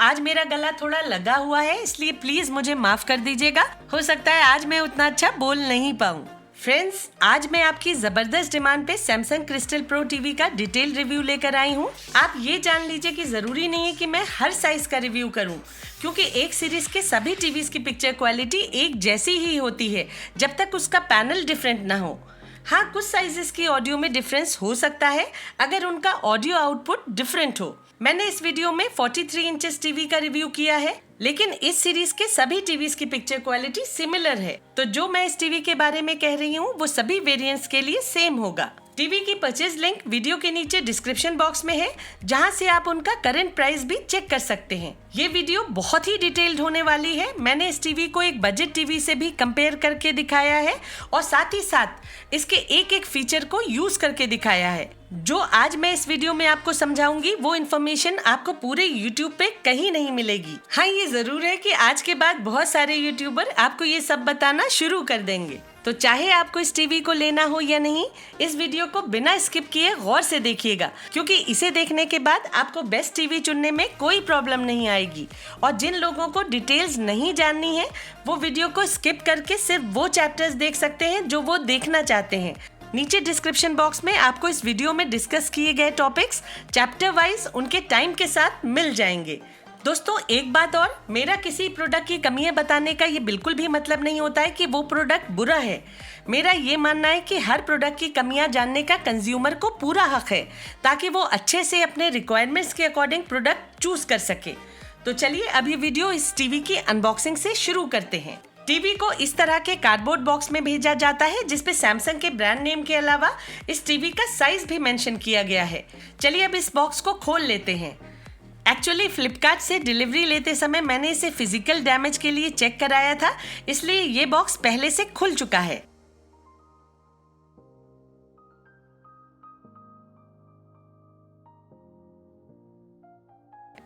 आज मेरा गला थोड़ा लगा हुआ है, इसलिए प्लीज मुझे माफ कर दीजिएगा। हो सकता है आज मैं उतना अच्छा बोल नहीं पाऊँ। फ्रेंड्स, आज मैं आपकी जबरदस्त डिमांड पे सैमसंग क्रिस्टल प्रो टीवी का डिटेल रिव्यू लेकर आई हूँ। आप ये जान लीजिए कि जरूरी नहीं है कि मैं हर साइज का रिव्यू करूँ, क्योंकि एक सीरीज के सभी टीवीज की पिक्चर क्वालिटी एक जैसी ही होती है जब तक उसका पैनल डिफरेंट ना हो। हाँ, कुछ साइजेस की ऑडियो में डिफरेंस हो सकता है अगर उनका ऑडियो आउटपुट डिफरेंट हो। मैंने इस वीडियो में 43 इंचेस टीवी का रिव्यू किया है, लेकिन इस सीरीज के सभी टीवीज की पिक्चर क्वालिटी सिमिलर है, तो जो मैं इस टीवी के बारे में कह रही हूँ वो सभी वेरिएंट्स के लिए सेम होगा। टीवी की परचेज लिंक वीडियो के नीचे डिस्क्रिप्शन बॉक्स में है, जहां से आप उनका करंट प्राइस भी चेक कर सकते हैं। ये वीडियो बहुत ही डिटेल्ड होने वाली है। मैंने इस टीवी को एक बजट टीवी से भी कंपेयर करके दिखाया है और साथ ही साथ इसके एक एक फीचर को यूज करके दिखाया है। जो आज मैं इस वीडियो में आपको समझाऊंगी वो इन्फॉर्मेशन आपको पूरे YouTube पे कहीं नहीं मिलेगी। हाँ, ये जरूर है कि आज के बाद बहुत सारे यूट्यूबर आपको ये सब बताना शुरू कर देंगे। तो चाहे आपको इस टीवी को लेना हो या नहीं, इस वीडियो को बिना स्किप किए गौर से देखिएगा, क्योंकि इसे देखने के बाद आपको बेस्ट टीवी चुनने में कोई प्रॉब्लम नहीं आएगी। और जिन लोगों को डिटेल्स नहीं जाननी है वो वीडियो को स्किप करके सिर्फ वो चैप्टर्स देख सकते हैं जो वो देखना चाहते हैं। नीचे डिस्क्रिप्शन बॉक्स में आपको इस वीडियो में डिस्कस किए गए टॉपिक्स चैप्टर वाइज उनके टाइम के साथ मिल जाएंगे। दोस्तों, एक बात और, मेरा किसी प्रोडक्ट की कमियां बताने का ये बिल्कुल भी मतलब नहीं होता है कि वो प्रोडक्ट बुरा है। मेरा ये मानना है कि हर प्रोडक्ट की कमियां जानने का कंज्यूमर को पूरा हक है, ताकि वो अच्छे से अपने रिक्वायरमेंट्स के अकॉर्डिंग प्रोडक्ट चूज कर सके। तो चलिए अभी वीडियो इस टीवी की अनबॉक्सिंग से शुरू करते हैं। टीवी को इस तरह के कार्डबोर्ड बॉक्स में भेजा जाता है, जिसपे सैमसंग के ब्रांड नेम के अलावा इस टीवी का साइज भी मेंशन किया गया है। चलिए अब इस बॉक्स को खोल लेते हैं। एक्चुअली फ्लिपकार्ट से डिलीवरी लेते समय मैंने इसे फिजिकल डैमेज के लिए चेक कराया था, इसलिए ये बॉक्स पहले से खुल चुका है।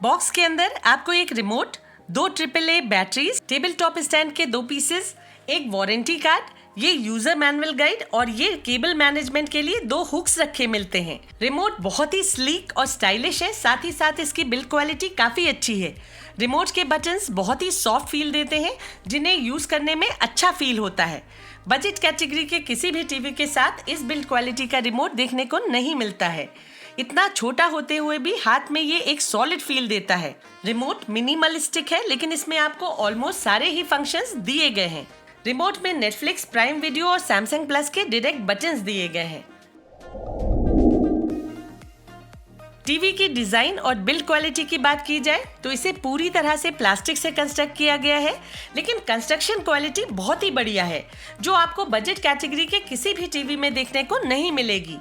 बॉक्स के अंदर आपको एक remote, 2 AAA batteries, table top stand के 2 पीसेस, एक वारंटी कार्ड, ये यूजर मैनुअल गाइड और ये केबल मैनेजमेंट के लिए 2 हुक्स रखे मिलते हैं। रिमोट बहुत ही स्लीक और स्टाइलिश है, साथ ही साथ इसकी बिल्ड क्वालिटी काफी अच्छी है। रिमोट के बटन्स बहुत ही सॉफ्ट फील देते हैं, जिन्हें यूज करने में अच्छा फील होता है। बजट कैटेगरी के किसी भी टीवी के साथ इस बिल्ड क्वालिटी का रिमोट देखने को नहीं मिलता है। इतना छोटा होते हुए भी हाथ में ये एक सॉलिड फील देता है। रिमोट मिनिमलिस्टिक है, लेकिन इसमें आपको ऑलमोस्ट सारे ही फंक्शंस दिए गए हैं। रिमोट में नेटफ्लिक्स, प्राइम वीडियो और सैमसंग प्लस के डायरेक्ट बटन्स दिए गए हैं। टीवी की डिजाइन और बिल्ड क्वालिटी की बात की जाए तो इसे पूरी तरह से प्लास्टिक से कंस्ट्रक्ट किया गया है, लेकिन कंस्ट्रक्शन क्वालिटी बहुत ही बढ़िया है, जो आपको बजट कैटेगरी के किसी भी टीवी में देखने को नहीं मिलेगी।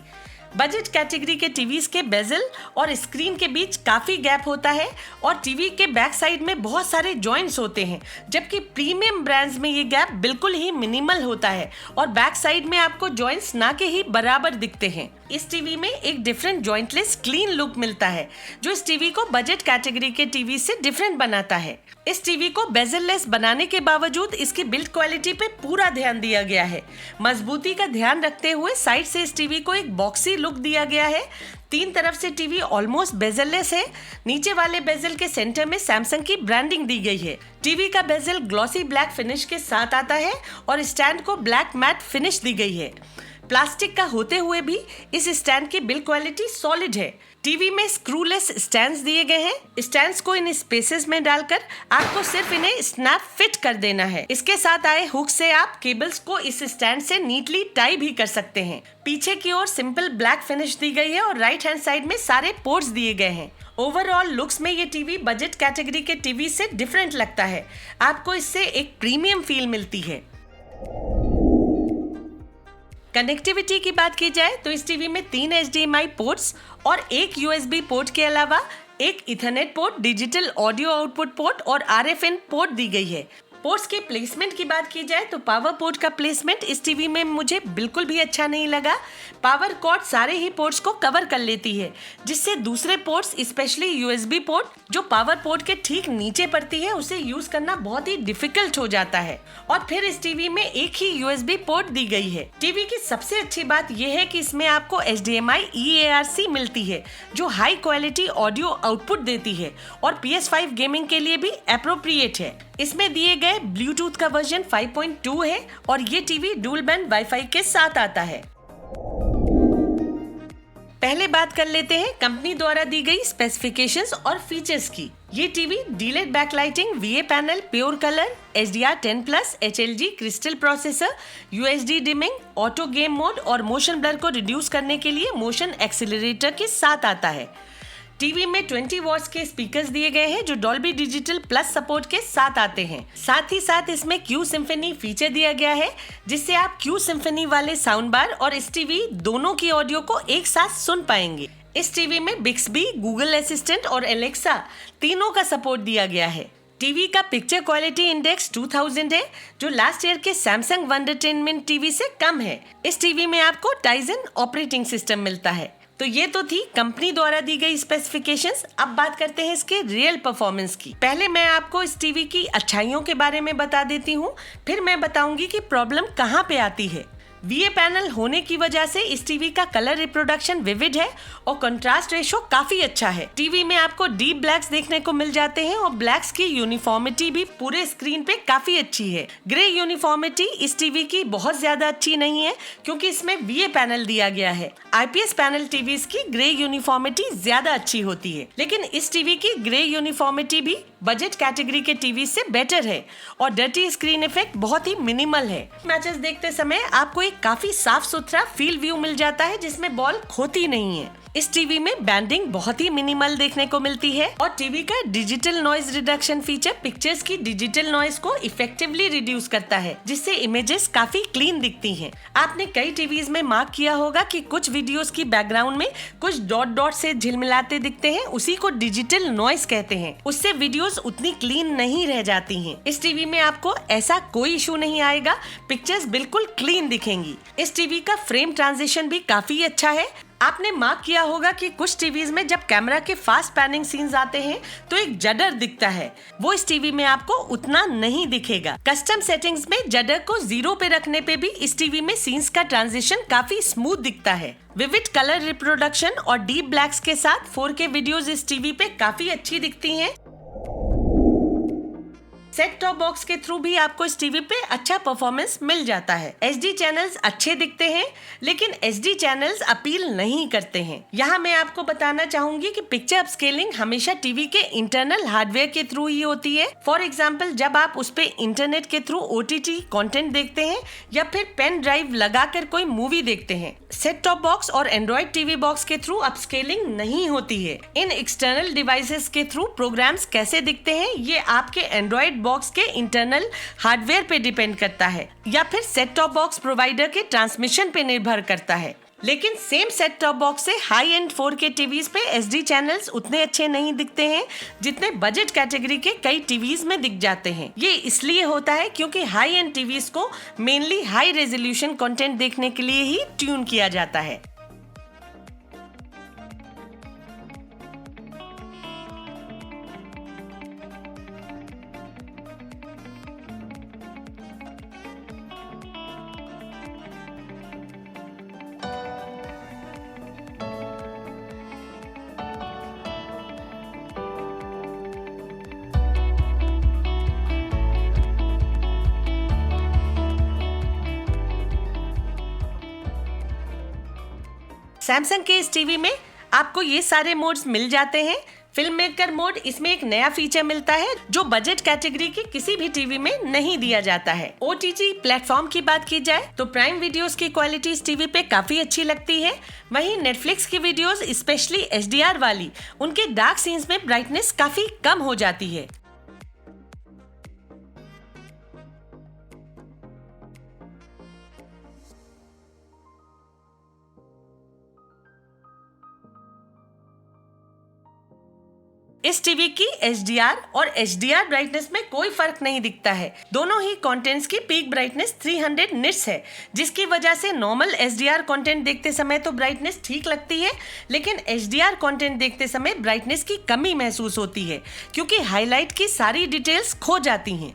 बजट कैटेगरी के टीवीज के बेजल और स्क्रीन के बीच काफी गैप होता है और टीवी के बैक साइड में बहुत सारे जॉइंट्स होते हैं, जबकि प्रीमियम ब्रांड्स में ये गैप बिल्कुल ही मिनिमल होता है और बैक साइड में आपको जॉइंट्स ना के ही बराबर दिखते हैं। इस टीवी में एक डिफरेंट जॉइंटलेस क्लीन लुक मिलता है, जो इस टीवी को बजट कैटेगरी के टीवी से डिफरेंट बनाता है। इस टीवी को बेजललेस बनाने के बावजूद इसकी बिल्ड क्वालिटी पे पूरा ध्यान दिया गया है। मजबूती का ध्यान रखते हुए साइड से इस टीवी को एक बॉक्सी लुक दिया गया है। 3 तरफ से टीवी ऑलमोस्ट बेजललेस है। नीचे वाले बेजल के सेंटर में सैमसंग की ब्रांडिंग दी गई है। टीवी का बेजल ग्लॉसी ब्लैक फिनिश के साथ आता है और स्टैंड को ब्लैक मैट फिनिश दी गई है। प्लास्टिक का होते हुए भी इस स्टैंड की बिल्ड क्वालिटी सॉलिड है। टीवी में स्क्रूलेस स्टैंड्स दिए गए हैं। स्टैंड्स को इन स्पेसेस में डालकर आपको सिर्फ इन्हें स्नैप फिट कर देना है। इसके साथ आए हुक से आप केबल्स को इस स्टैंड से नीटली टाई भी कर सकते हैं। पीछे की ओर सिंपल ब्लैक फिनिश दी गई है और राइट हैंड साइड में सारे पोर्ट्स दिए गए हैं। ओवरऑल लुक्स में ये टीवी बजट कैटेगरी के टीवी से डिफरेंट लगता है। आपको इससे एक प्रीमियम फील मिलती है। कनेक्टिविटी की बात की जाए तो इस टीवी में 3 HDMI पोर्ट्स और एक USB पोर्ट के अलावा एक Ethernet port, digital audio output port और RF इन पोर्ट दी गई है। पोर्ट्स के प्लेसमेंट की बात की जाए तो पावर पोर्ट का प्लेसमेंट इस टीवी में मुझे बिल्कुल भी अच्छा नहीं लगा। पावर कॉर्ड सारे ही पोर्ट्स को कवर कर लेती है, जिससे दूसरे पोर्ट्स स्पेशली यूएसबी पोर्ट जो पावर पोर्ट के ठीक नीचे पड़ती है उसे यूज करना बहुत ही डिफिकल्ट हो जाता है। और फिर इस टीवी में एक ही यूएसबी पोर्ट दी गई है। टीवी की सबसे अच्छी बात यह है कि इसमें आपको HDMI EARC मिलती है जो हाई क्वालिटी ऑडियो आउटपुट देती है और PS5 गेमिंग के लिए भी एप्रोप्रिएट है। इसमें दिए गए ब्लूटूथ का वर्जन 5.2 है और ये टीवी डुअल बैंड वाईफाई के साथ आता है। पहले बात कर लेते हैं कंपनी द्वारा दी गई स्पेसिफिकेशंस और फीचर्स की। ये टीवी डीलेट backlighting, VA panel, pure colour, HDR10+, HLG crystal processor, UHD dimming, auto game mode और मोशन ब्लर को रिड्यूस करने के लिए मोशन एक्सीलरेटर के साथ आता है। टीवी में 20 वॉट्स के स्पीकर्स दिए गए हैं जो डॉल्बी डिजिटल प्लस सपोर्ट के साथ आते हैं। साथ ही साथ इसमें Q सिम्फनी फीचर दिया गया है जिससे आप Q सिम्फनी वाले साउंड बार और इस टीवी दोनों की ऑडियो को एक साथ सुन पाएंगे। इस टीवी में बिक्सबी, गूगल असिस्टेंट और एलेक्सा तीनों का सपोर्ट दिया गया है। टीवी का पिक्चर क्वालिटी इंडेक्स 2000 है जो लास्ट ईयर के सैमसंग वंडरटेनमेंट टीवी से कम है। इस टीवी में आपको टाइजन ऑपरेटिंग सिस्टम मिलता है। तो ये तो थी कंपनी द्वारा दी गई स्पेसिफिकेशंस। अब बात करते हैं इसके रियल परफॉर्मेंस की। पहले मैं आपको इस टीवी की अच्छाइयों के बारे में बता देती हूँ, फिर मैं बताऊंगी कि प्रॉब्लम कहाँ पे आती है। VA पैनल होने की वजह से इस टीवी का कलर रिप्रोडक्शन विविड है और कंट्रास्ट रेशो काफी अच्छा है। टीवी में आपको डीप ब्लैक्स देखने को मिल जाते हैं और ब्लैक्स की यूनिफॉर्मिटी भी पूरे स्क्रीन पे काफी अच्छी है। ग्रे यूनिफॉर्मिटी इस टीवी की बहुत ज्यादा अच्छी नहीं है क्योंकि इसमें VA पैनल दिया गया है। IPS पैनल टीवीज की ग्रे यूनिफॉर्मिटी ज्यादा अच्छी होती है, लेकिन इस टीवी की ग्रे यूनिफॉर्मिटी भी बजट कैटेगरी के टीवी से बेटर है और डर्टी स्क्रीन इफेक्ट बहुत ही मिनिमल है। मैचेस देखते समय आपको काफी साफ सुथरा फील व्यू मिल जाता है जिसमें बॉल खोती नहीं है। इस टीवी में बैंडिंग बहुत ही मिनिमल देखने को मिलती है और टीवी का digital noise reduction feature pictures की डिजिटल नॉइज को इफेक्टिवली रिड्यूस करता है जिससे इमेजेस काफी क्लीन दिखती हैं। आपने कई टीवीज में मार्क किया होगा कि कुछ वीडियोस की बैकग्राउंड में कुछ डॉट डॉट से झिलमिलाते दिखते हैं, उसी को डिजिटल नॉइज कहते हैं। उससे वीडियोस उतनी क्लीन नहीं रह जाती हैं। इस टीवी में आपको ऐसा कोई इशू नहीं आएगा, पिक्चर्स बिल्कुल क्लीन दिखेंगी। इस टीवी का फ्रेम ट्रांजिशन भी काफी अच्छा है। आपने मार्क किया होगा कि कुछ टीवीज में जब कैमरा के फास्ट पैनिंग सीन्स आते हैं तो एक जडर दिखता है, वो इस टीवी में आपको उतना नहीं दिखेगा। कस्टम सेटिंग्स में जडर को 0 पे रखने पे भी इस टीवी में सीन्स का ट्रांजिशन काफी स्मूथ दिखता है। विविड कलर रिप्रोडक्शन और डीप ब्लैक्स के साथ 4K वीडियोस इस टीवी पे काफी अच्छी दिखती हैं। सेट टॉप बॉक्स के थ्रू भी आपको इस टीवी पे अच्छा परफॉर्मेंस मिल जाता है। HD चैनल्स अच्छे दिखते हैं लेकिन HD चैनल्स अपील नहीं करते हैं। यहाँ मैं आपको बताना चाहूंगी कि पिक्चर अपस्केलिंग हमेशा टीवी के इंटरनल हार्डवेयर के थ्रू ही होती है। फॉर एग्जाम्पल, जब आप उस पे इंटरनेट के थ्रू OTT कंटेंट देखते हैं या फिर पेन ड्राइव लगाकर कोई मूवी देखते हैं, सेट टॉप बॉक्स और एंड्रॉइड टीवी बॉक्स के थ्रू अपस्केलिंग नहीं होती है। इन एक्सटर्नल डिवाइसेस के थ्रू प्रोग्राम्स कैसे दिखते हैं ये आपके एंड्रॉइड बॉक्स के इंटरनल हार्डवेयर पे डिपेंड करता है या फिर सेट टॉप बॉक्स प्रोवाइडर के ट्रांसमिशन पे निर्भर करता है। लेकिन सेम सेट टॉप बॉक्स से हाई एंड 4K टीवीज पे SD चैनल्स उतने अच्छे नहीं दिखते हैं जितने बजट कैटेगरी के कई टीवीज में दिख जाते हैं। ये इसलिए होता है क्योंकि हाई एंड टीवीज को मेनली हाई रेजोल्यूशन कंटेंट देखने के लिए ही ट्यून किया जाता है। सैमसंग के इस टीवी में आपको ये सारे मोड्स मिल जाते हैं। फिल्म मेकर मोड, इसमें एक नया फीचर मिलता है जो बजट कैटेगरी के किसी भी टीवी में नहीं दिया जाता है। OTT प्लेटफॉर्म की बात की जाए तो प्राइम वीडियोस की क्वालिटी इस टीवी पे काफी अच्छी लगती है। वहीं नेटफ्लिक्स की वीडियोस स्पेशली HDR वाली, उनके डार्क सीन्स में ब्राइटनेस काफी कम हो जाती है। इस टीवी की HDR और HDR ब्राइटनेस में कोई फर्क नहीं दिखता है। दोनों ही कंटेंट्स की पीक ब्राइटनेस 300 निट्स है, जिसकी वजह से नॉर्मल HDR कंटेंट देखते समय तो ब्राइटनेस ठीक लगती है, लेकिन HDR कंटेंट देखते समय ब्राइटनेस की कमी महसूस होती है क्योंकि हाईलाइट की सारी डिटेल्स खो जाती हैं।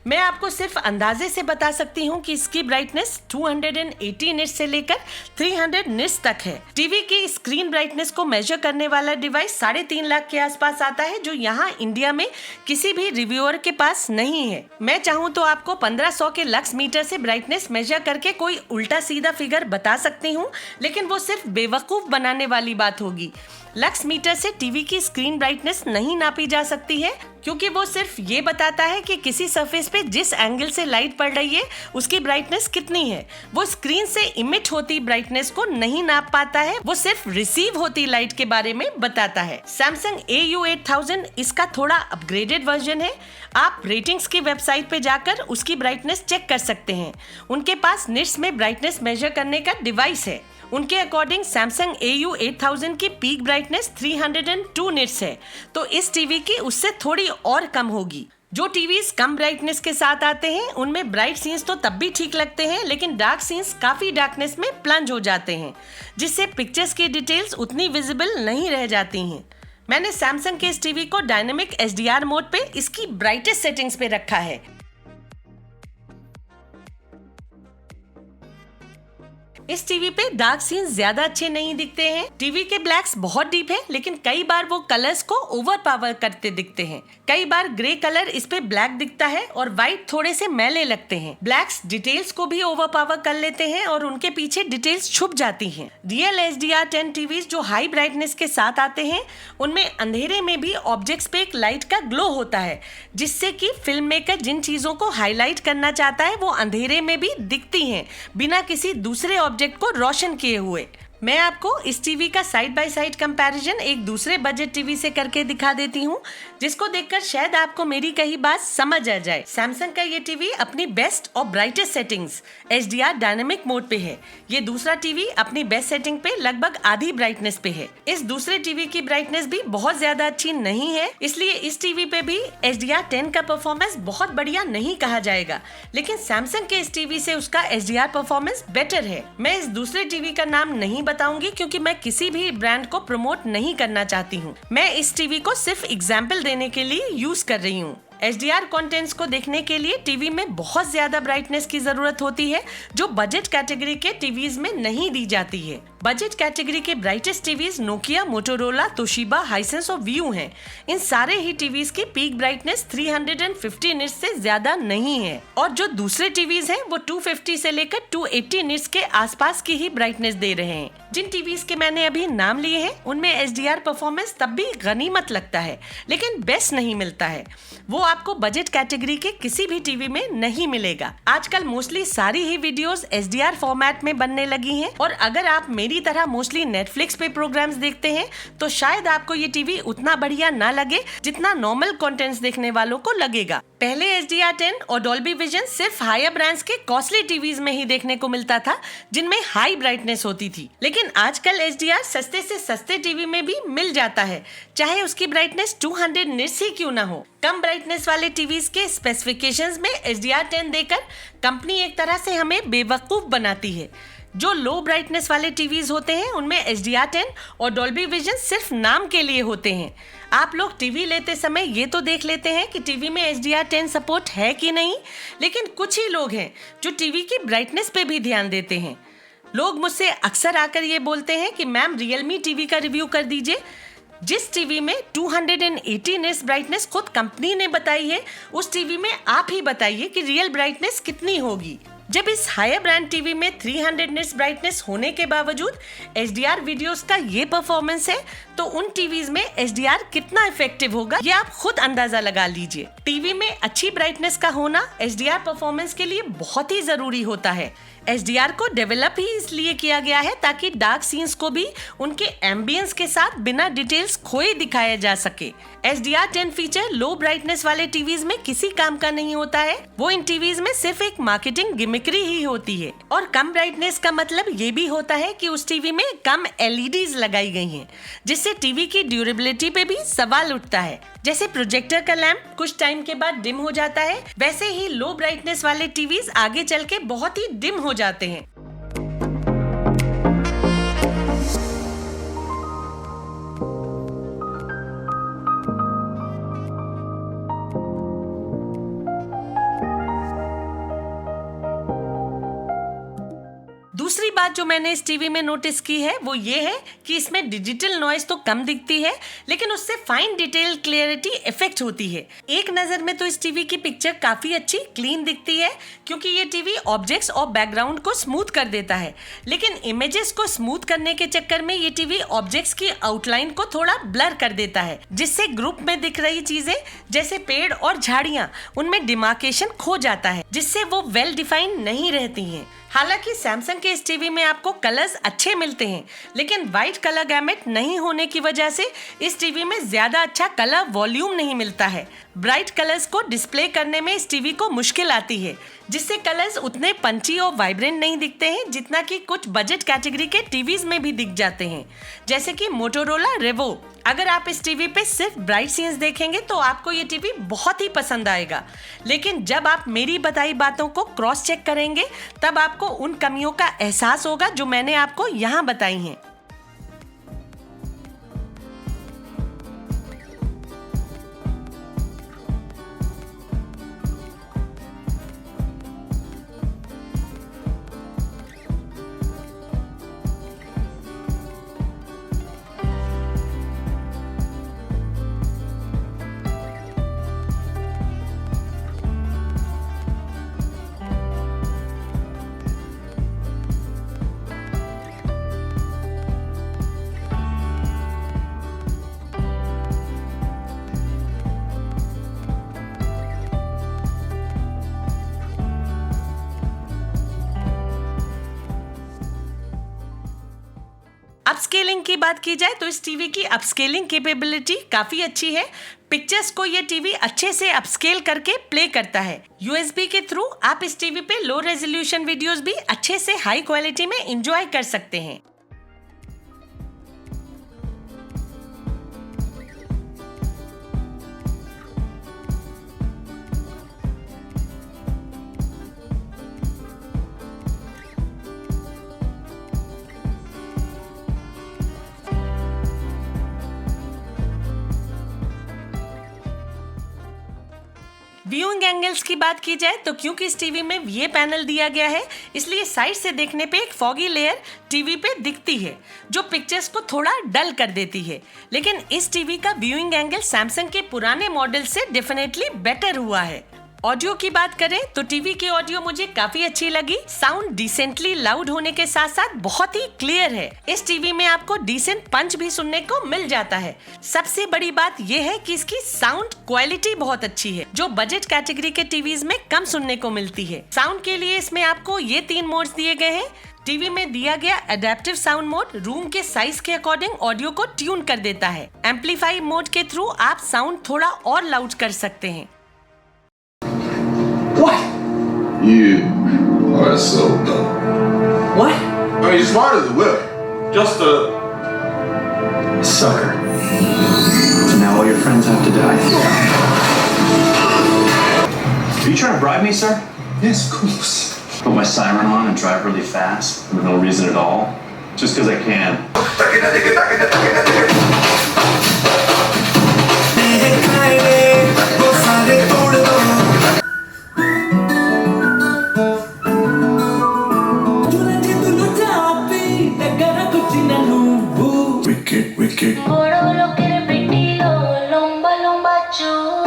मैं आपको सिर्फ अंदाजे से बता सकती हूँ कि इसकी ब्राइटनेस 280 निट्स से लेकर 300 निट्स तक है। टीवी की स्क्रीन ब्राइटनेस को मेजर करने वाला डिवाइस 3.5 लाख के आसपास आता है, जो यहाँ इंडिया में किसी भी रिव्यूअर के पास नहीं है। मैं चाहूँ तो आपको 1500 के लक्स मीटर से ब्राइटनेस मेजर करके कोई उल्टा सीधा फिगर बता सकती हूँ, लेकिन वो सिर्फ बेवकूफ बनाने वाली बात होगी। लक्स मीटर से टीवी की स्क्रीन ब्राइटनेस नहीं नापी जा सकती है, क्योंकि वो सिर्फ ये बताता है कि किसी सरफेस पे जिस एंगल से लाइट पड़ रही है उसकी ब्राइटनेस कितनी है। वो स्क्रीन से इमिट होती ब्राइटनेस को नहीं नाप पाता है, वो सिर्फ रिसीव होती लाइट के बारे में बताता है। सैमसंग AU8000 इसका थोड़ा अपग्रेडेड वर्जन है। आप रेटिंग्स की वेबसाइट पे जाकर उसकी ब्राइटनेस चेक कर सकते हैं। उनके पास निट्स में ब्राइटनेस मेजर करने का डिवाइस है। उनके अकॉर्डिंग सैमसंग AU8000 की पीक ब्राइटनेस 302 निट्स है, तो इस टीवी की उससे थोड़ी और कम होगी। जो टीवीज कम ब्राइटनेस के साथ आते हैं उनमें ब्राइट सीन्स तो तब भी ठीक लगते हैं, लेकिन डार्क सीन्स काफी डार्कनेस में प्लंज हो जाते हैं, जिससे पिक्चर्स की डिटेल्स उतनी विजिबल नहीं रह जाती हैं। मैंने सैमसंग के इस टीवी को डायनेमिक HDR मोड पे इसकी ब्राइटेस्ट सेटिंग्स पे रखा है। इस टीवी पे डार्क सीन्स ज्यादा अच्छे नहीं दिखते हैं। टीवी के ब्लैक्स बहुत डीप है, लेकिन कई बार वो कलर्स को ओवर पावर करते दिखते हैं। कई बार ग्रे कलर इस पे ब्लैक दिखता है और व्हाइट थोड़े से मैले लगते हैं। ब्लैक्स डिटेल्स को भी ओवर पावर कर लेते हैं और उनके पीछे डिटेल्स छुप जाती हैं। रियल HDR10 टीवीज जो हाई ब्राइटनेस के साथ आते हैं, उनमें अंधेरे में भी ऑब्जेक्ट्स पे एक लाइट का ग्लो होता है, जिससे कि फिल्म मेकर जिन चीजों को हाईलाइट करना चाहता है वो अंधेरे में भी दिखती हैं, बिना किसी दूसरे ऑब्जेक्ट को रोशन किए हुए। मैं आपको इस टीवी का साइड बाय साइड कंपैरिजन एक दूसरे बजट टीवी से करके दिखा देती हूँ, जिसको देखकर शायद आपको मेरी कही बात समझ आ जाए। सैमसंग का ये टीवी अपनी बेस्ट और brightest settings HDR dynamic mode पे है। ये दूसरा टीवी अपनी बेस्ट सेटिंग पे लगभग आधी ब्राइटनेस पे है। इस दूसरे टीवी की ब्राइटनेस भी बहुत ज्यादा अच्छी नहीं है, इसलिए इस टीवी पे भी HDR10 का परफॉर्मेंस बहुत बढ़िया नहीं कहा जाएगा, लेकिन सैमसंग के इस टीवी से उसका HDR परफॉर्मेंस बेटर है। मैं इस दूसरे टीवी का नाम नहीं बताऊंगी क्योंकि मैं किसी भी ब्रांड को प्रमोट नहीं करना चाहती हूँ। मैं इस टीवी को सिर्फ एग्जाम्पल देने के लिए यूज कर रही हूँ। HDR कंटेंट्स को देखने के लिए टीवी में बहुत ज्यादा ब्राइटनेस की जरूरत होती है, जो बजट कैटेगरी के टीवीज में नहीं दी जाती है। बजट कैटेगरी के brightest TVs Nokia, Motorola, Toshiba, Hisense और व्यू हैं। इन सारे ही टीवीज की पीक ब्राइटनेस 350 निट्स से ज्यादा नहीं है, और जो दूसरे टीवीज हैं वो 250 से लेकर 280 निट्स के आसपास की ही ब्राइटनेस दे रहे हैं। जिन टीवीज के मैंने अभी नाम लिए हैं उनमें HDR परफॉर्मेंस तब भी गनीमत लगता है, लेकिन बेस्ट नहीं मिलता है। वो आपको बजट कैटेगरी के किसी भी टीवी में नहीं मिलेगा। आजकल मोस्टली सारी ही वीडियोस HDR फॉर्मेट में बनने लगी हैं, और अगर आप मेरी तरह मोस्टली नेटफ्लिक्स पे प्रोग्राम्स देखते हैं तो शायद आपको ये टीवी उतना बढ़िया ना लगे जितना नॉर्मल कंटेंट्स देखने वालों को लगेगा। पहले HDR10 और डॉल्बी विजन सिर्फ हायर ब्रांड्स के कॉस्टली टीवीज में ही देखने को मिलता था, जिनमें हाई ब्राइटनेस होती थी, लेकिन आजकल HDR सस्ते से सस्ते टीवी में भी मिल जाता है, चाहे उसकी ब्राइटनेस 200 निट्स ही क्यों ना हो। कम ब्राइटनेस वाले टीवीज के स्पेसिफिकेशंस में HDR10 देकर कंपनी एक तरह से हमें बेवकूफ बनाती है। जो लो ब्राइटनेस वाले टीवीज होते हैं उनमें HDR10 और डॉल्बी विजन सिर्फ नाम के लिए होते हैं। आप लोग टीवी लेते समय ये तो देख लेते हैं कि टीवी में HDR10 सपोर्ट है कि नहीं, लेकिन कुछ ही लोग हैं जो टीवी की ब्राइटनेस पे भी ध्यान देते हैं। लोग मुझसे अक्सर आकर ये बोलते हैं कि मैम रियलमी टीवी का रिव्यू कर दीजिए। जिस टीवी में 280 निट्स ब्राइटनेस खुद कंपनी ने बताई है, उस टीवी में आप ही बताइए कि रियल ब्राइटनेस कितनी होगी। जब इस हायर ब्रांड टीवी में 300 निट्स ब्राइटनेस होने के बावजूद HDR वीडियोस का ये परफॉर्मेंस है, तो उन टीवीज में HDR कितना इफेक्टिव होगा ये आप खुद अंदाजा लगा लीजिए। टीवी में अच्छी ब्राइटनेस का होना HDR परफॉर्मेंस के लिए बहुत ही जरूरी होता है। एचडीआर को डेवलप ही इसलिए किया गया है ताकि डार्क सीन्स को भी उनके एम्बियंस के साथ बिना डिटेल्स खोए दिखाया जा सके। HDR10 फीचर लो ब्राइटनेस वाले टीवीज में किसी काम का नहीं होता है, वो इन टीवीज में सिर्फ एक मार्केटिंग गिमिक्री ही होती है। और कम ब्राइटनेस का मतलब ये भी होता है कि उस टीवी में कम LEDs लगाई गई हैं, जिससे टीवी की ड्यूरेबिलिटी पे भी सवाल उठता है। जैसे प्रोजेक्टर का लैंप कुछ टाइम के बाद डिम हो जाता है, वैसे ही लो ब्राइटनेस वाले टीवीज आगे चल के बहुत ही डिम हो जाते हैं। दूसरी बात जो मैंने इस टीवी में नोटिस की है वो ये है कि इसमें डिजिटल नॉइज तो कम दिखती है, लेकिन उससे फाइन डिटेल क्लियरिटी इफेक्ट होती है। एक नजर में तो इस टीवी की पिक्चर काफी अच्छी क्लीन दिखती है, क्योंकि ये टीवी ऑब्जेक्ट्स और बैकग्राउंड को स्मूथ कर देता है। लेकिन इमेजेस को स्मूथ करने के चक्कर में ये टीवी ऑब्जेक्ट्स की आउटलाइन को थोड़ा ब्लर कर देता है, जिससे ग्रुप में दिख रही चीजें जैसे पेड़ और झाड़ियां, उनमें डिमार्केशन खो जाता है, जिससे वो वेल डिफाइंड नहीं रहती हैं। हालांकि सैमसंग के इस टीवी में आपको कलर्स अच्छे मिलते हैं, लेकिन वाइट कलर गैमेट नहीं होने की वजह से इस टीवी में ज्यादा अच्छा कलर वॉल्यूम नहीं मिलता है। ब्राइट कलर्स को डिस्प्ले करने में इस टीवी को मुश्किल आती है, जिससे कलर्स उतने पंची और वाइब्रेंट नहीं दिखते हैं जितना कि कुछ बजट कैटेगरी के टीवीज में भी दिख जाते हैं, जैसे कि मोटोरोला रेवो। अगर आप इस टीवी पे सिर्फ ब्राइट सीन्स देखेंगे तो आपको ये टीवी बहुत ही पसंद आएगा, लेकिन जब आप मेरी बताई बातों को क्रॉस चेक करेंगे तब आपको उन कमियों का एहसास होगा जो मैंने आपको यहाँ बताई हैं। अपस्केलिंग की बात की जाए तो इस टीवी की अपस्केलिंग कैपेबिलिटी काफी अच्छी है। पिक्चर्स को ये टीवी अच्छे से अपस्केल करके प्ले करता है। USB के थ्रू आप इस टीवी पे लो रेजोल्यूशन वीडियोस भी अच्छे से हाई क्वालिटी में एंजॉय कर सकते हैं। व्यूइंग एंगल्स की बात की जाए तो क्योंकि इस टीवी में ये पैनल दिया गया है, इसलिए साइड से देखने पे एक फॉगी लेयर टीवी पे दिखती है जो पिक्चर्स को थोड़ा डल कर देती है। लेकिन इस टीवी का व्यूइंग एंगल सैमसंग के पुराने मॉडल से डेफिनेटली बेटर हुआ है। ऑडियो की बात करें तो टीवी की ऑडियो मुझे काफी अच्छी लगी। साउंड डिसेंटली लाउड होने के साथ साथ बहुत ही क्लियर है। इस टीवी में आपको डिसेंट पंच भी सुनने को मिल जाता है। सबसे बड़ी बात यह है कि इसकी साउंड क्वालिटी बहुत अच्छी है, जो बजट कैटेगरी के टीवीज में कम सुनने को मिलती है। साउंड के लिए इसमें आपको ये 3 मोड्स दिए गए हैं। टीवी में दिया गया एडेप्टिव साउंड मोड रूम के साइज के अकॉर्डिंग ऑडियो को ट्यून कर देता है। एम्पलीफाई मोड के थ्रू आप साउंड थोड़ा और लाउड कर सकते हैं। What? You are so dumb. What? I mean, you're smart as a whip. Just a Sucker. So now all your friends have to die. Are you trying to bribe me, sir? yes, of course. Put my siren on and drive really fast for no reason at all? Just because I can. Wicked, wicked. Boro lo quiere pretilo, lomba lomba chul.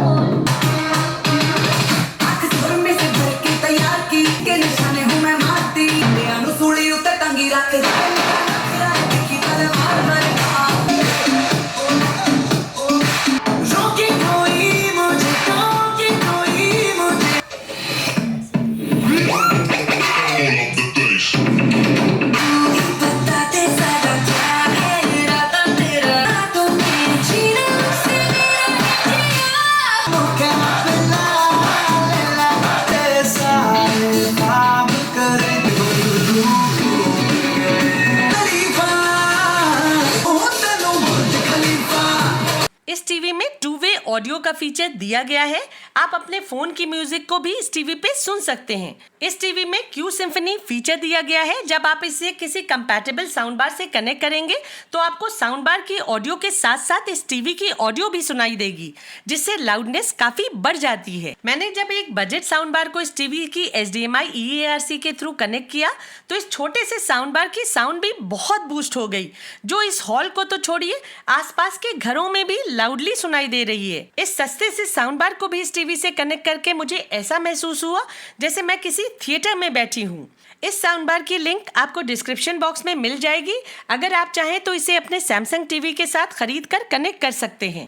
Audio का feature दिया गया है। आप अपने phone की music को भी इस टीवी पे सुन सकते हैं। इस टीवी में क्यू सिम्फनी फीचर दिया गया है। जब आप इसे किसी कंपैटिबल साउंड बार से कनेक्ट करेंगे तो आपको साउंड बार की ऑडियो के साथ साथ इस टीवी की ऑडियो भी सुनाई देगी, जिससे लाउडनेस काफी बढ़ जाती है। मैंने जब एक बजट साउंड बार को इस टीवी की HDMI EARC के थ्रू कनेक्ट किया तो इस छोटे से साउंड बार की साउंड भी बहुत बूस्ट हो गई, जो इस हॉल को तो छोड़िए आसपास के घरों में भी लाउडली सुनाई दे रही है। इस सस्ते से साउंड बार को भी इस टीवी से कनेक्ट करके मुझे ऐसा महसूस हुआ जैसे मैं किसी थिएटर में बैठी हूँ। इस साउंड बार की लिंक आपको डिस्क्रिप्शन बॉक्स में मिल जाएगी। अगर आप चाहें तो इसे अपने सैमसंग टीवी के साथ खरीद कर कनेक्ट कर सकते हैं।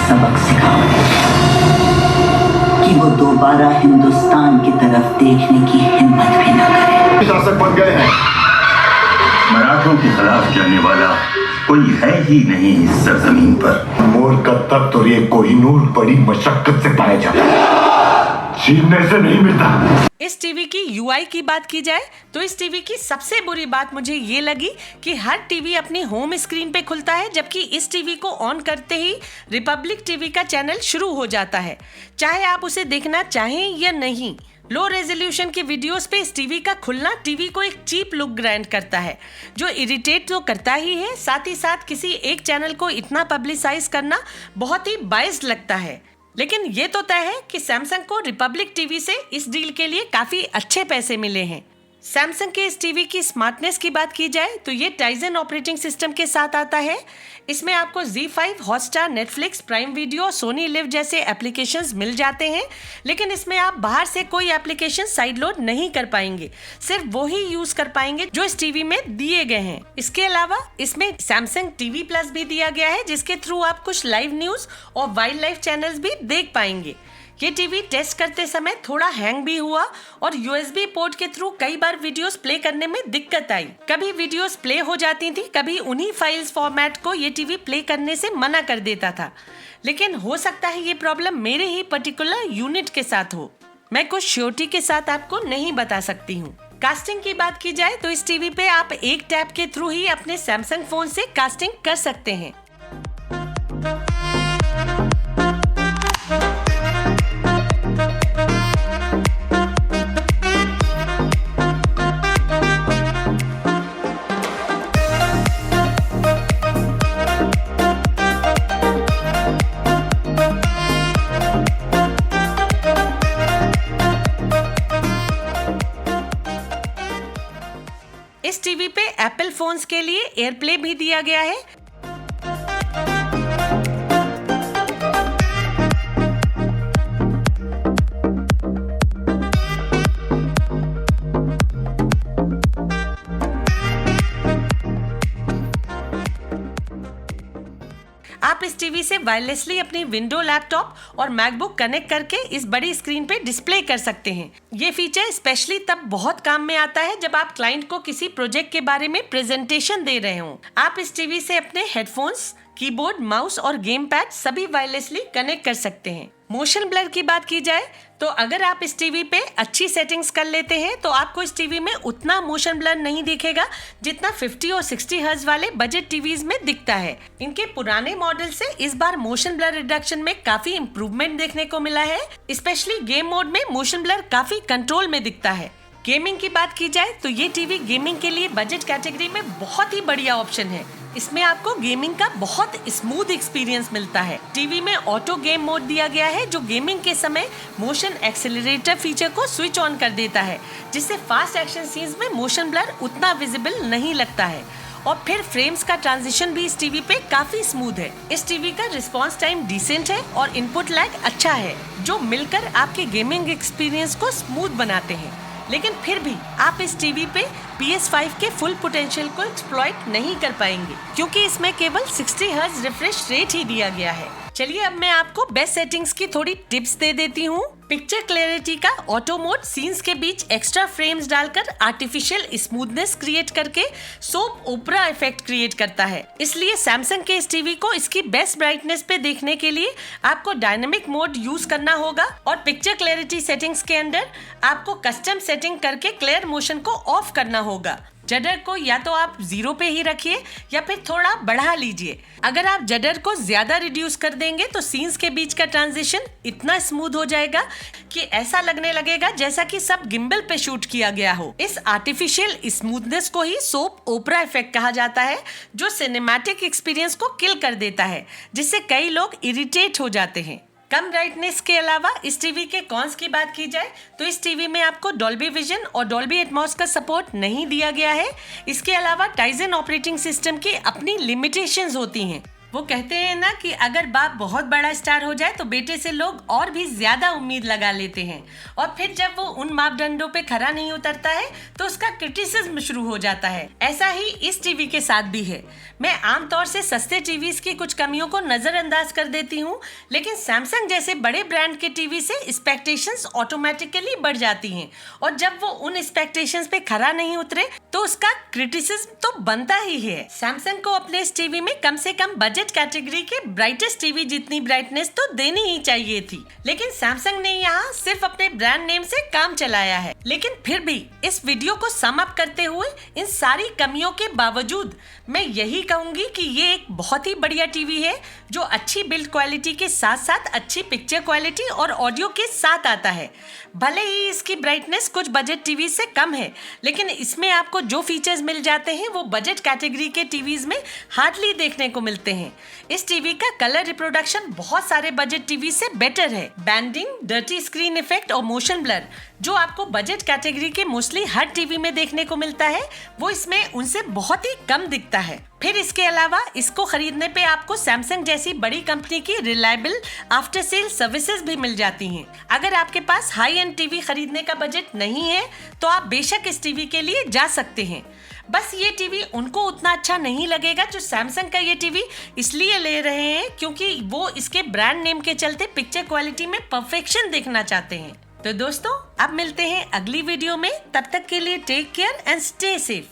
सबक सिखाओ कि वो दोबारा हिंदुस्तान की तरफ देखने की हिम्मत भी न करे। शासक बन गए हैं। मराठों के खिलाफ जाने वाला कोई है ही नहीं इस सरजमीन पर। मोर का तख्त और ये कोहिनूर बड़ी मशक्कत से पाया जाता है, छीनने से नहीं मिलता। इस टीवी की UI की बात की जाए तो इस टीवी की सबसे बुरी बात मुझे ये लगी कि हर टीवी अपनी होम स्क्रीन पे खुलता है, जबकि इस टीवी को ऑन करते ही रिपब्लिक टीवी का चैनल शुरू हो जाता है, चाहे आप उसे देखना चाहें या नहीं। लो रेजोल्यूशन की वीडियोस पे इस टीवी का खुलना टीवी को एक चीप लुक ग्रांट करता है, जो इरिटेट तो करता ही है, साथ ही साथ किसी एक चैनल को इतना पब्लिसाइज करना बहुत ही बायस्ड लगता है। लेकिन ये तो तय है कि सैमसंग को रिपब्लिक टीवी से इस डील के लिए काफी अच्छे पैसे मिले हैं। सैमसंग के इस टीवी की स्मार्टनेस की बात की जाए तो ये टाइजन ऑपरेटिंग सिस्टम के साथ आता है। इसमें आपको ZEE5, Hotstar, Netflix, Prime Video, Sony Liv जैसे एप्लीकेशंस मिल जाते हैं, लेकिन इसमें आप बाहर से कोई एप्लीकेशन साइड लोड नहीं कर पाएंगे, सिर्फ वो ही यूज कर पाएंगे जो इस टीवी में दिए गए हैं। इसके अलावा इसमें सैमसंग TV Plus भी दिया गया है, जिसके थ्रू आप कुछ लाइव न्यूज और वाइल्ड लाइफ चैनल्स भी देख पाएंगे। ये टीवी टेस्ट करते समय थोड़ा हैंग भी हुआ और USB पोर्ट के थ्रू कई बार वीडियोस प्ले करने में दिक्कत आई। कभी वीडियोस प्ले हो जाती थी, कभी उन्हीं फाइल्स फॉर्मेट को ये टीवी प्ले करने से मना कर देता था। लेकिन हो सकता है ये प्रॉब्लम मेरे ही पर्टिकुलर यूनिट के साथ हो। मैं कुछ श्योरिटी के साथ आपको नहीं बता सकती हूँ। कास्टिंग की बात की जाए तो इस टीवी पे आप एक टैप के थ्रू ही अपने सैमसंग फोन से कास्टिंग कर सकते हैं। इस टीवी पे एप्पल फोन्स के लिए एयरप्ले भी दिया गया है। आप इस टीवी से वायरलेसली अपनी विंडो, लैपटॉप और मैकबुक कनेक्ट करके इस बड़ी स्क्रीन पे डिस्प्ले कर सकते हैं। ये फीचर स्पेशली तब बहुत काम में आता है जब आप क्लाइंट को किसी प्रोजेक्ट के बारे में प्रेजेंटेशन दे रहे हो। आप इस टीवी से अपने हेडफोन्स, कीबोर्ड, माउस और गेम पैड सभी वायरलेसली कनेक्ट कर सकते हैं। मोशन ब्लर की बात की जाए तो अगर आप इस टीवी पे अच्छी सेटिंग्स कर लेते हैं तो आपको इस टीवी में उतना मोशन ब्लर नहीं दिखेगा जितना 50 और 60 हर्ट्ज वाले बजट टीवीज में दिखता है। इनके पुराने मॉडल से इस बार मोशन ब्लर रिडक्शन में काफी इंप्रूवमेंट देखने को मिला है। स्पेशली गेम मोड में मोशन ब्लर काफी कंट्रोल में दिखता है। गेमिंग की बात की जाए तो ये टीवी गेमिंग के लिए बजट कैटेगरी में बहुत ही बढ़िया ऑप्शन है। इसमें आपको गेमिंग का बहुत स्मूथ एक्सपीरियंस मिलता है। टीवी में ऑटो गेम मोड दिया गया है जो गेमिंग के समय मोशन एक्सेलरेटर फीचर को स्विच ऑन कर देता है, जिससे फास्ट एक्शन सीन्स में मोशन ब्लर उतना विजिबल नहीं लगता है। और फिर फ्रेम्स का ट्रांजिशन भी इस टीवी पे काफी स्मूथ है। इस टीवी का रिस्पॉन्स टाइम डिसेंट है और इनपुट लैग अच्छा है, जो मिलकर आपके गेमिंग एक्सपीरियंस को स्मूथ बनाते हैं। लेकिन फिर भी आप इस टीवी पे PS5 के फुल पोटेंशियल को एक्सप्लॉइट नहीं कर पाएंगे, क्योंकि इसमें केवल 60 हर्ट्ज रिफ्रेश रेट ही दिया गया है। चलिए अब मैं आपको बेस्ट सेटिंग्स की थोड़ी टिप्स दे देती हूँ। पिक्चर क्लैरिटी का ऑटो मोड सीन्स के बीच एक्स्ट्रा फ्रेम्स डालकर आर्टिफिशियल स्मूथनेस क्रिएट करके सोप ओपरा इफेक्ट क्रिएट करता है। इसलिए सैमसंग के इस टीवी को इसकी बेस्ट ब्राइटनेस पे देखने के लिए आपको डायनामिक मोड यूज करना होगा और पिक्चर क्लैरिटी सेटिंग्स के अंदर आपको कस्टम सेटिंग करके क्लियर मोशन को ऑफ करना होगा। जडर को या तो आप 0 पे ही रखिए या फिर थोड़ा बढ़ा लीजिए। अगर आप जडर को ज्यादा रिड्यूस कर देंगे तो सीन्स के बीच का ट्रांजिशन इतना स्मूथ हो जाएगा कि ऐसा लगने लगेगा जैसा कि सब गिम्बल पे शूट किया गया हो। इस आर्टिफिशियल स्मूथनेस को ही सोप ओपरा इफेक्ट कहा जाता है, जो सिनेमैटिक एक्सपीरियंस को किल कर देता है, जिससे कई लोग इरिटेट हो जाते हैं। कम ब्राइटनेस के अलावा इस टीवी के कॉन्स की बात की जाए तो इस टीवी में आपको डॉल्बी विजन और डॉल्बी एटमॉस का सपोर्ट नहीं दिया गया है। इसके अलावा टाइजन ऑपरेटिंग सिस्टम की अपनी लिमिटेशंस होती हैं। वो कहते हैं ना कि अगर बाप बहुत बड़ा स्टार हो जाए तो बेटे से लोग और भी ज्यादा उम्मीद लगा लेते हैं और फिर जब वो उन मापदंडों पे खरा नहीं उतरता है तो उसका क्रिटिसिज्म शुरू हो जाता है। ऐसा ही इस टीवी के साथ भी है। मैं आमतौर से सस्ते टीवीज की कुछ कमियों को नजरअंदाज कर देती हूँ, लेकिन सैमसंग जैसे बड़े ब्रांड के टीवी से एक्सपेक्टेशंस ऑटोमेटिकली बढ़ जाती हैं और जब वो उन एक्सपेक्टेशंस पे खरा नहीं उतरे तो उसका क्रिटिसिज्म तो बनता ही है। सैमसंग को अपने इस टीवी में कम से कम बजट कैटेगरी के ब्राइटेस्ट टीवी जितनी ब्राइटनेस तो देनी ही चाहिए थी, लेकिन सैमसंग ने यहाँ सिर्फ अपने ब्रांड नेम से काम चलाया है। लेकिन फिर भी इस वीडियो को सम अप करते हुए इन सारी कमियों के बावजूद मैं यही कहूंगी कि ये एक बहुत ही बढ़िया टीवी है जो अच्छी बिल्ड क्वालिटी के साथ साथ अच्छी पिक्चर क्वालिटी और ऑडियो के साथ आता है। भले ही इसकी ब्राइटनेस कुछ बजट टीवी से कम है, लेकिन इसमें आपको जो फीचर्स मिल जाते हैं वो बजट कैटेगरी के टीवीज में हार्डली देखने को मिलते हैं। इस टीवी का कलर रिप्रोडक्शन बहुत सारे बजट टीवी से बेटर है। बैंडिंग, डर्टी स्क्रीन इफेक्ट और मोशन ब्लर जो आपको बजट कैटेगरी के मोस्टली हर टीवी में देखने को मिलता है वो इसमें उनसे बहुत ही कम दिखता है। फिर इसके अलावा इसको खरीदने पे आपको सैमसंग जैसी बड़ी कंपनी की रिलायबल आफ्टर सेल सर्विसेज भी मिल जाती हैं। अगर आपके पास हाई एंड टीवी खरीदने का बजट नहीं है तो आप बेशक इस टीवी के लिए जा सकते हैं। बस ये टीवी उनको उतना अच्छा नहीं लगेगा जो सैमसंग का ये टीवी इसलिए ले रहे हैं क्योंकि वो इसके ब्रांड नेम के चलते पिक्चर क्वालिटी में परफेक्शन देखना चाहते हैं। तो दोस्तों अब मिलते हैं अगली वीडियो में, तब तक के लिए take care and stay safe.